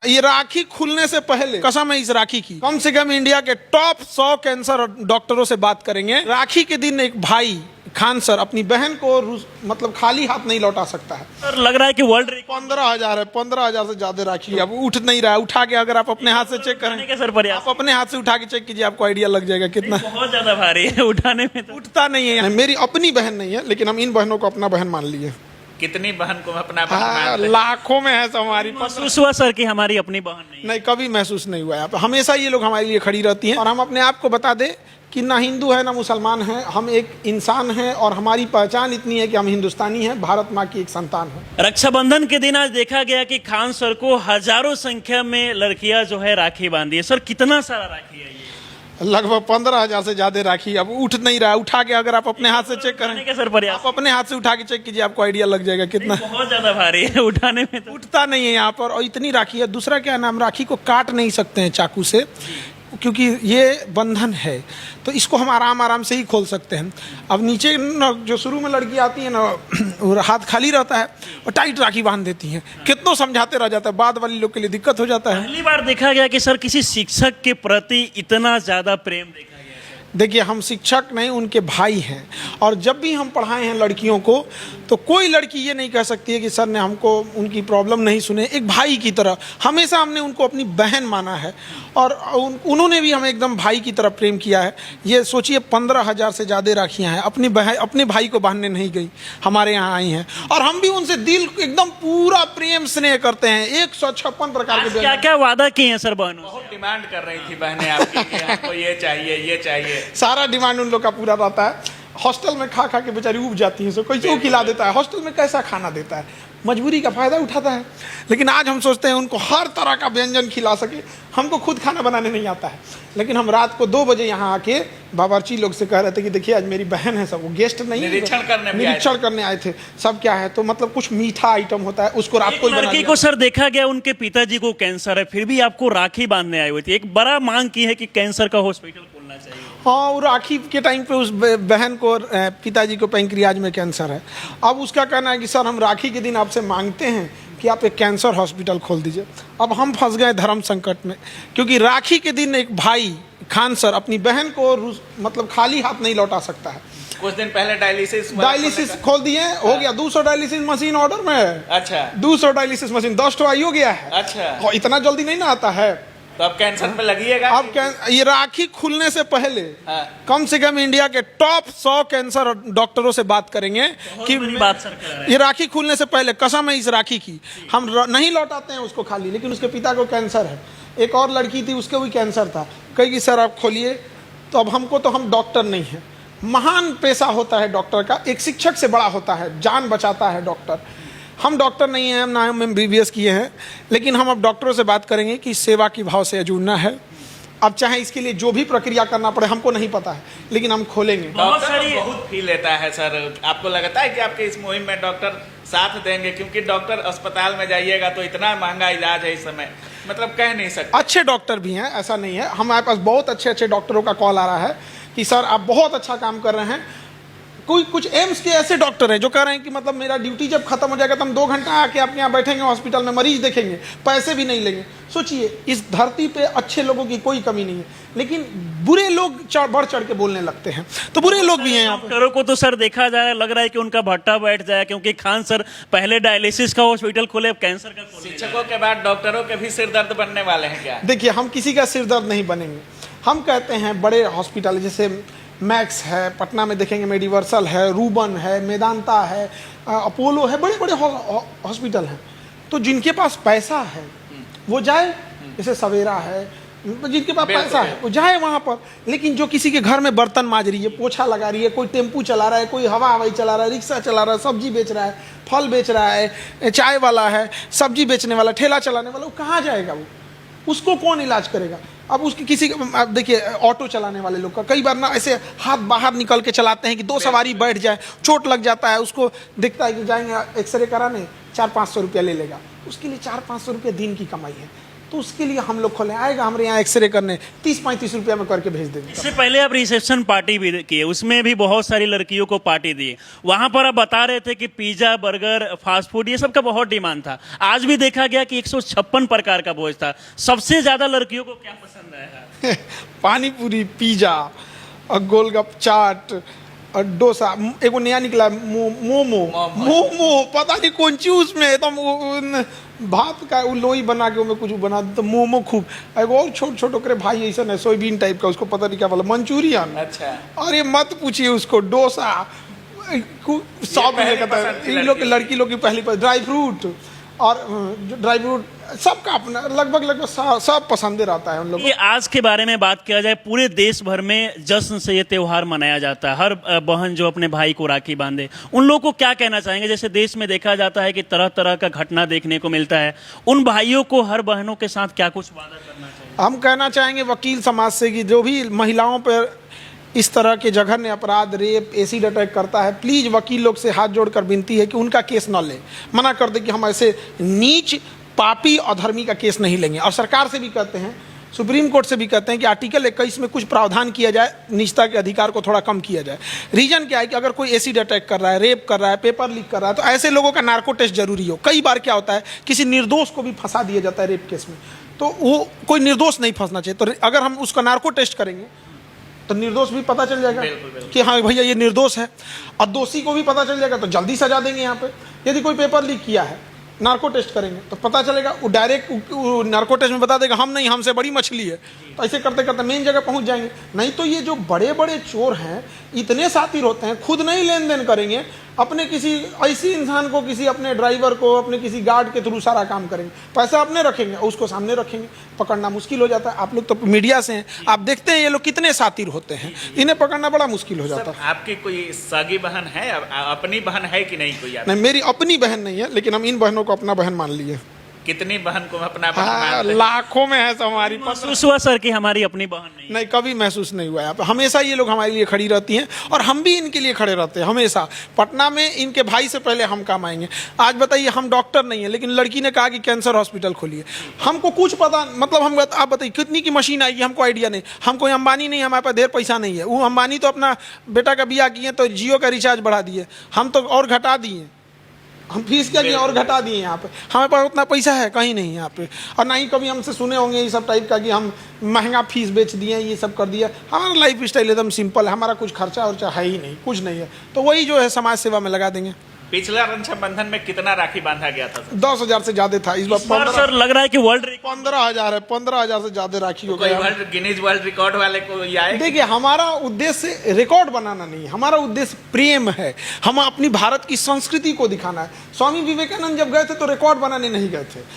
ये राखी खुलने से पहले कसम है इस राखी की, कम से कम इंडिया के टॉप 100 कैंसर डॉक्टरों से बात करेंगे। राखी के दिन एक भाई खान सर अपनी बहन को मतलब खाली हाथ नहीं लौटा सकता है। सर लग रहा है कि वर्ल्ड 15,000 है, 15,000 से ज्यादा राखी अब उठ नहीं रहा है। उठा के अगर आप अपने हाथ से चेक करें, सर प्रयास आप अपने हाथ से उठा के चेक कीजिए, आपको आइडिया लग जाएगा कितना बहुत ज्यादा भारी है उठाने में। तो उठता नहीं है। मेरी अपनी बहन नहीं है, लेकिन हम इन बहनों को अपना बहन मान लिए। कितनी बहन को अपना बहन मानते हैं? लाखों में है हमारी। महसूस हुआ सर कि हमारी अपनी बहन नहीं, कभी महसूस नहीं हुआ है। हमेशा ये लोग हमारे लिए खड़ी रहती हैं। और हम अपने आप को बता दें कि ना हिंदू है ना मुसलमान है, हम एक इंसान हैं और हमारी पहचान इतनी है कि हम हिंदुस्तानी हैं, भारत माँ की एक संतान है। रक्षाबंधन के दिन आज देखा गया कि खान सर को हजारों संख्या में लड़कियां जो है राखी बांधी है। सर कितना सारा राखी है ये? लगभग 15,000 से ज्यादा राखी अब उठ नहीं रहा है। उठा के अगर आप अपने हाथ से चेक करें, सर प्रयास आप अपने हाथ से उठा के चेक कीजिए, आपको आइडिया लग जाएगा कितना बहुत ज्यादा भारी है उठाने में। तो उठता नहीं है यहाँ पर। और इतनी राखी है। दूसरा क्या है ना, हम राखी को काट नहीं सकते हैं चाकू से, क्योंकि ये बंधन है, तो इसको हम आराम आराम से ही खोल सकते हैं। अब नीचे न जो शुरू में लड़की आती है ना, हाथ खाली रहता है और टाइट राखी बांध देती हैं। कितनों समझाते रह जाता है, बाद वाली लोग के लिए दिक्कत हो जाता है। पहली बार देखा गया कि सर किसी शिक्षक के प्रति इतना ज्यादा प्रेम देखा गया। देखिए, हम शिक्षक नहीं, उनके भाई हैं। और जब भी हम पढ़ाए हैं लड़कियों को, तो कोई लड़की ये नहीं कह सकती है कि सर ने हमको उनकी प्रॉब्लम नहीं सुने। एक भाई की तरह हमेशा हमने उनको अपनी बहन माना है और उन्होंने भी हमें एकदम भाई की तरह प्रेम किया है। ये सोचिए, 15,000 से ज़्यादा राखियाँ हैं। अपने भाई को बांधने नहीं गई, हमारे यहाँ आई हैं। और हम भी उनसे दिल एकदम पूरा प्रेम स्नेह करते हैं। 156 प्रकार के क्या क्या वादा किए हैं सर बहनों? बहुत डिमांड कर रही थी बहनें आपकी कि हमको ये चाहिए, ये चाहिए। सारा डिमांड उन लोग का पूरा रहता है। हॉस्टल में खा खा के बेचारी उब जाती हैं। सो कोई क्यों खिला देता है, हॉस्टल में कैसा खाना देता है, मजबूरी का फायदा उठाता है। लेकिन आज हम सोचते हैं उनको हर तरह का व्यंजन खिला सके। हमको खुद खाना बनाने नहीं आता है, लेकिन हम रात को 2 बजे यहाँ आके बावर्ची लोग से कह रहे थे कि देखिए आज मेरी बहन है, सब वो गेस्ट नहीं, निरीक्षण करने आए थे। सब क्या है, तो मतलब कुछ मीठा आइटम होता है, उसको रात को लड़की को सर देखा गया उनके पिताजी को कैंसर है, फिर भी आपको राखी बांधने आई हुई थी। एक बड़ा मांग की है कि कैंसर का हॉस्पिटल खोलना चाहिए। हाँ, और राखी के टाइम पे उस बहन को, पिताजी को पैंक्रियाज में कैंसर है। अब उसका कहना है कि सर हम राखी के दिन आपसे मांगते हैं कि आप एक कैंसर हॉस्पिटल खोल दीजिए। अब हम फंस गए धर्म संकट में, क्योंकि राखी के दिन एक भाई खान सर अपनी बहन को मतलब खाली हाथ नहीं लौटा सकता है। कुछ दिन पहले डायलिसिस खोल दिए, हो गया 200 डायलिसिस मशीन ऑर्डर में है। अच्छा, 200 डायलिसिस मशीन 10 तो आई हो गया है। अच्छा, इतना जल्दी नहीं ना आता है। तो अब कैंसर पे लगिएगा। अब ये राखी खुलने से पहले कम से कम इंडिया के टॉप 100 कैंसर डॉक्टरों से बात करेंगे कि बात सर कर रहे हैं। ये राखी खुलने से पहले कसम है इस राखी की, हम नहीं लौटाते हैं उसको खाली। लेकिन उसके पिता को कैंसर है, एक और लड़की थी उसको भी कैंसर था। कहेगी सर आप खोलिए, तो अब हमको, तो हम डॉक्टर नहीं है। महान पेशा होता है डॉक्टर का, एक शिक्षक से बड़ा होता है, जान बचाता है डॉक्टर। हम डॉक्टर नहीं हैं, ना हम MBBS किए हैं, लेकिन हम अब डॉक्टरों से बात करेंगे कि सेवा की भाव से जुड़ना है। अब चाहे इसके लिए जो भी प्रक्रिया करना पड़े, हमको नहीं पता है, लेकिन हम खोलेंगे। बहुत फील लेता है सर। आपको लगता है कि आपके इस मुहिम में डॉक्टर साथ देंगे? क्योंकि डॉक्टर अस्पताल में जाइएगा तो इतना महंगा इलाज है इस समय, मतलब कह नहीं सकते। अच्छे डॉक्टर भी हैं, ऐसा नहीं है। हमारे पास बहुत अच्छे अच्छे डॉक्टरों का कॉल आ रहा है कि सर आप बहुत अच्छा काम कर रहे हैं। कुछ एम्स के ऐसे डॉक्टर हैं जो कह रहे हैं कि मतलब मेरा ड्यूटी जब खत्म हो जाएगा तो हम 2 घंटा आके आपके यहाँ बैठेंगे हॉस्पिटल में, मरीज देखेंगे, पैसे भी नहीं लेंगे। सोचिए, इस धरती पे अच्छे लोगों की कोई कमी नहीं है, लेकिन बुरे लोग बढ़ चढ़ के बोलने लगते हैं। तो बुरे लोग भी हैं यहाँ। डॉक्टरों को तो सर देखा जाए, लग रहा है कि उनका भट्टा बैठ जाए, क्योंकि खान सर पहले डायलिसिस का हॉस्पिटल खोले, अब कैंसर का खोले। शिक्षकों के बाद डॉक्टरों के भी सिर दर्द बनने वाले हैं क्या? देखिए, हम किसी का सिर दर्द नहीं बनेंगे। हम कहते हैं बड़े हॉस्पिटल जैसे मैक्स है, पटना में देखेंगे मेडिवर्सल है, रूबन है, मेदांता है, अपोलो है, बड़े बड़े हॉस्पिटल हैं। तो जिनके पास पैसा है वो जाए, जैसे सवेरा है, जिनके पास पैसा है वो जाए वहाँ पर। लेकिन जो किसी के घर में बर्तन मांज रही है, पोछा लगा रही है, कोई टेम्पू चला रहा है, कोई हवाई चला रहा है, रिक्शा चला रहा है, सब्जी बेच रहा है, फल बेच रहा है, चाय वाला है, सब्जी बेचने वाला, ठेला चलाने वाला, वो कहाँ जाएगा? वो उसको कौन इलाज करेगा? अब उसकी किसी, अब देखिए ऑटो चलाने वाले लोग का कई बार ना ऐसे हाथ बाहर निकल के चलाते हैं कि 2 सवारी बैठ जाए, चोट लग जाता है। उसको दिखता है कि जाएंगे एक्सरे कराने, 400-500 रुपया ले लेगा। उसके लिए 400-500 रुपया दिन की कमाई है। तो उसके लिए हम लोग खोले, आएगा हमारे यहाँ एक्सरे करने, 30-35 रुपया में करके भेज देंगे। इससे पहले आप रिसेप्शन पार्टी भी किए, उसमें भी बहुत सारी लड़कियों को पार्टी दी। वहां पर आप बता रहे थे कि पिज्जा, बर्गर, फास्ट फूड ये सब का बहुत डिमांड था। आज भी देखा गया कि 156 प्रकार का भोज था। सबसे ज्यादा लड़कियों को क्या पसंद आया? पानी पूरी, पिज्जा और गोलगप, चाट और डोसा, एक वो नया निकला मोमो, पता नहीं कौन सी उसमें एकदम भात का वो लोई बना के उसमें कुछ बना तो मोमो खूब। एगो और छोट ओकरे भाई ऐसा है सोयाबीन टाइप का, उसको पता नहीं क्या बोला, मंचूरियन। अच्छा। अरे मत पूछिए उसको, डोसा सब इन लोग लड़की लोग की पहली ड्राई फ्रूट और ड्राई फ्रूट सबका अपना लगभग सब पसंद रहता है उन लोगों ये आज के बारे में बात किया जाए, पूरे देश भर में जश्न से ये त्योहार मनाया जाता है। हर बहन जो अपने भाई को राखी बांधे, उन लोगों को क्या कहना चाहेंगे? जैसे देश में देखा जाता है कि तरह तरह का घटना देखने को मिलता है, उन भाइयों को हर बहनों के साथ क्या कुछ वादा करना चाहिए? हम कहना चाहेंगे वकील समाज से कि जो भी महिलाओं पर इस तरह के जघन्य अपराध, रेप, एसिड अटैक करता है, प्लीज़ वकील लोग से हाथ जोड़कर विनती है कि उनका केस न ले, मना कर दे कि हम ऐसे नीच, पापी, अधर्मी का केस नहीं लेंगे। और सरकार से भी कहते हैं, सुप्रीम कोर्ट से भी कहते हैं कि आर्टिकल 21 में कुछ प्रावधान किया जाए, निजता के अधिकार को थोड़ा कम किया जाए। रीजन क्या है कि अगर कोई एसिड अटैक कर रहा है, रेप कर रहा है, पेपर लीक कर रहा है, तो ऐसे लोगों का नार्को टेस्ट जरूरी हो। कई बार क्या होता है, किसी निर्दोष को भी फंसा दिया जाता है रेप केस में, तो वो कोई निर्दोष नहीं फंसना चाहिए। तो अगर हम उसका नार्को टेस्ट करेंगे तो निर्दोष भी पता चल जाएगा कि हाँ भैया ये निर्दोष है, और दोषी को भी पता चल जाएगा, तो जल्दी सजा देंगे। यहाँ पे यदि कोई पेपर लीक किया है, नार्को टेस्ट करेंगे तो पता चलेगा, वो डायरेक्ट नार्को टेस्ट में बता देगा हम नहीं, हमसे बड़ी मछली है। तो ऐसे करते करते मेन जगह पहुंच जाएंगे। नहीं तो ये जो बड़े बड़े चोर हैं इतने शातिर होते हैं, खुद नहीं लेन देन करेंगे, अपने किसी ऐसी इंसान को, किसी अपने ड्राइवर को, अपने किसी गार्ड के थ्रू सारा काम करेंगे, पैसा अपने रखेंगे, उसको सामने रखेंगे, पकड़ना मुश्किल हो जाता है। आप लोग तो मीडिया से हैं, आप देखते हैं ये लोग कितने शातिर होते हैं, इन्हें पकड़ना बड़ा मुश्किल हो जाता है। आपकी कोई सगी बहन है, अपनी बहन है कि नहीं कोई? नहीं, मेरी अपनी बहन नहीं है, लेकिन हम इन बहनों को अपना बहन मान लिए। कितनी बहन को अपना बहन हाँ, मानते हैं? लाखों में है हमारी। महसूस हुआ सर कि हमारी अपनी बहन नहीं? नहीं, कभी महसूस नहीं हुआ है। हमेशा ये लोग हमारे लिए खड़ी रहती हैं और हम भी इनके लिए खड़े रहते हैं हमेशा। पटना में इनके भाई से पहले हम काम आएंगे। आज बताइए, हम डॉक्टर नहीं है, लेकिन लड़की ने कहा कि कैंसर हॉस्पिटल खोलिए, हमको कुछ पता, मतलब हम, आप बताइए कितनी की मशीन आएगी, हमको आइडिया नहीं। हम कोई अंबानी नहीं, हमारे पास ढेर पैसा नहीं है। वो अंबानी तो अपना बेटा का बियाह किए तो जियो का रिचार्ज बढ़ा दिए, हम तो और घटा दिए। हम फीस क्या किए और घटा दिए। यहाँ पे हमारे पास उतना पैसा है कहीं नहीं यहाँ पे। और ना ही कभी हमसे सुने होंगे ये सब टाइप का कि हम महंगा फीस बेच दिए, ये सब कर दिया। हमारा लाइफ स्टाइल एकदम सिंपल है, हमारा कुछ खर्चा वर्चा है ही नहीं, कुछ नहीं है। तो वही जो है समाज सेवा में लगा देंगे। पिछला रक्षाबंधन में कितना राखी बांधा गया था? 10,000 से ज्यादा था। इस बार सर लग रहा है कि वर्ल्ड 15,000 है, 15,000 से ज्यादा राखी हो गया। गिनीज वर्ल्ड रिकॉर्ड वाले को आए? देखिए, हमारा उद्देश्य रिकॉर्ड बनाना नहीं, हमारा उद्देश्य प्रेम है। हम अपनी भारत की संस्कृति को दिखाना है। स्वामी विवेकानंद जब गए थे तो रिकॉर्ड बनाने नहीं गए थे।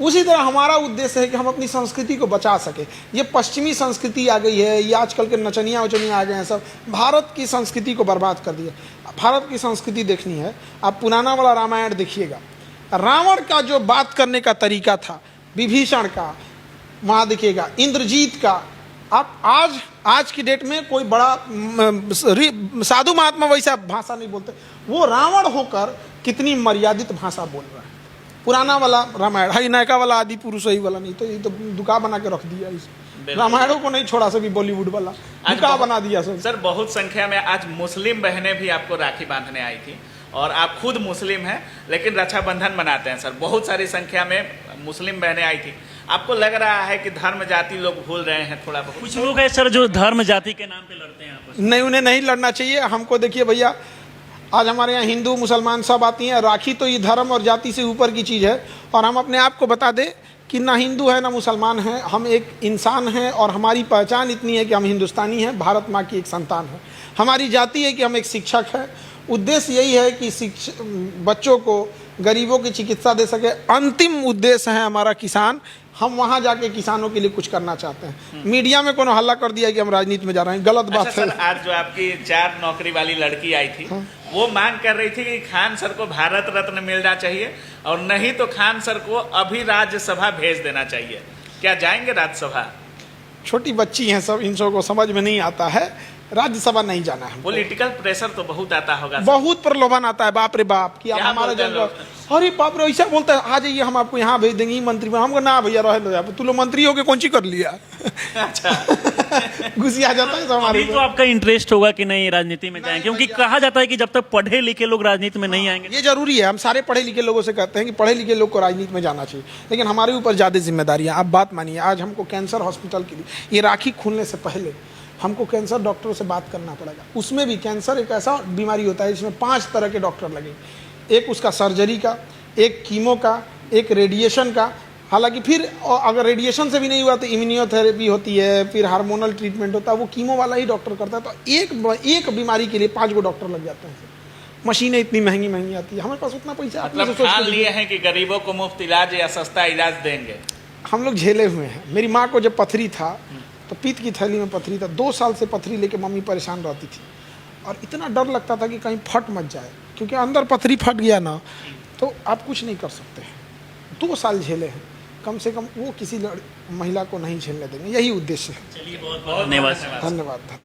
उसी तरह हमारा उद्देश्य है कि हम अपनी संस्कृति को बचा सके। ये पश्चिमी संस्कृति आ गई है, ये आजकल के नचनिया उचनिया आ गए हैं, सब भारत की संस्कृति को बर्बाद कर दिया। भारत की संस्कृति देखनी है, आप पुराना वाला रामायण देखिएगा। रावण का जो बात करने का तरीका था, विभीषण का, वहाँ देखिएगा इंद्रजीत का। आप आज की डेट में कोई बड़ा साधु महात्मा वैसा भाषा नहीं बोलते, वो रावण होकर कितनी मर्यादित भाषा बोल रहा है। पुराना वाला रामायण है, नयका वाला आदि पुरुष ही वाला नहीं, तो ये तो दुका बना के रख दिया। इस रामायणों को नहीं छोड़ा, सभी बॉलीवुड वाला दुका बना दिया सब। सर बहुत संख्या में आज मुस्लिम बहनें भी आपको राखी बांधने आई थी, और आप खुद मुस्लिम हैं लेकिन रक्षाबंधन मनाते हैं। सर बहुत सारी संख्या में मुस्लिम बहनें आई थी। आपको लग रहा है कि धर्म जाति लोग भूल रहे हैं थोड़ा बहुत? कुछ लोग हैं सर जो धर्म जाति के नाम पे लड़ते हैं आपस में। नहीं, उन्हें नहीं लड़ना चाहिए। हमको देखिए भैया, आज हमारे यहाँ हिंदू मुसलमान सब आती हैं। राखी तो ये धर्म और जाति से ऊपर की चीज़ है। और हम अपने आप को बता दें कि ना हिंदू है ना मुसलमान है, हम एक इंसान हैं। और हमारी पहचान इतनी है कि हम हिंदुस्तानी हैं, भारत माँ की एक संतान है। हमारी जाति है कि हम एक शिक्षक हैं। उद्देश्य यही है कि बच्चों को, गरीबों की चिकित्सा दे सके। अंतिम उद्देश्य है हमारा किसान। हम वहाँ जाके किसानों के लिए कुछ करना चाहते हैं। मीडिया में कोनो हल्ला कर दिया है कि हम राजनीति में जा रहे हैं, गलत बात है। सर आज जो आपकी 4 नौकरी वाली लड़की आई थी, वो मांग कर रही थी कि खान सर को भारत रत्न मिलना चाहिए, और नहीं तो खान सर को अभी राज्यसभा भेज देना चाहिए। क्या जाएंगे राज्यसभा? छोटी बच्ची हैं सब, इन सबको समझ में नहीं आता है। राज्यसभा नहीं जाना है हमको। पॉलिटिकल प्रेशर तो बहुत आता होगा सर। बहुत प्रलोभन आता है, बाप रे बाप, कि आप क्या हमारा बोलते हैं जगह, लोग? अरे बाप रे, ऐसा बोलता है, आ जाइए हम आपको यहाँ भेज देंगे मंत्री में। हमको ना भैया रह लो, तू लोग मंत्री हो के कौन सी कर लिया। अच्छा घुसिया जाता है तो हमारे अभी तो आपका इंटरेस्ट होगा कि नहीं राजनीति में जाएं, क्योंकि कहा जाता है कि जब तक पढ़े लिखे लोग राजनीति में नहीं आएंगे। ये जरूरी है। हम सारे पढ़े लिखे लोगों से कहते हैं कि पढ़े लिखे लोग को राजनीति में जाना चाहिए, लेकिन हमारे ऊपर ज़्यादा जिम्मेदारी है। आप बात मानिए, आज हमको कैंसर हॉस्पिटल के लिए, ये राखी खुलने से पहले हमको कैंसर डॉक्टरों से बात करना पड़ेगा। उसमें भी कैंसर एक ऐसा बीमारी होता है जिसमें 5 तरह के डॉक्टर लगेंगे। एक उसका सर्जरी का, एक कीमो का, एक रेडिएशन का। हालांकि फिर अगर रेडिएशन से भी नहीं हुआ तो इम्यूनियोथेरेपी होती है, फिर हार्मोनल ट्रीटमेंट होता है, वो कीमो वाला ही डॉक्टर करता है। तो एक बीमारी के लिए 5 गो डॉक्टर लग जाते हैं। मशीनें इतनी महंगी महंगी आती है, हमारे पास उतना पैसा मतलब ठान लिए हैं कि गरीबों को मुफ्त इलाज या सस्ता इलाज देंगे। हम लोग झेले हुए हैं। मेरी माँ को जब पथरी था तो पित्त की थैली में पथरी था, 2 साल से पथरी लेके मम्मी परेशान रहती थी, और इतना डर लगता था कि कहीं फट मत जाए, क्योंकि अंदर पथरी फट गया ना तो आप कुछ नहीं कर सकते हैं। 2 साल झेले हैं, कम से कम वो किसी महिला को नहीं झेलने देंगे, यही उद्देश्य है। चलिए बहुत बहुत धन्यवाद। धन्यवाद।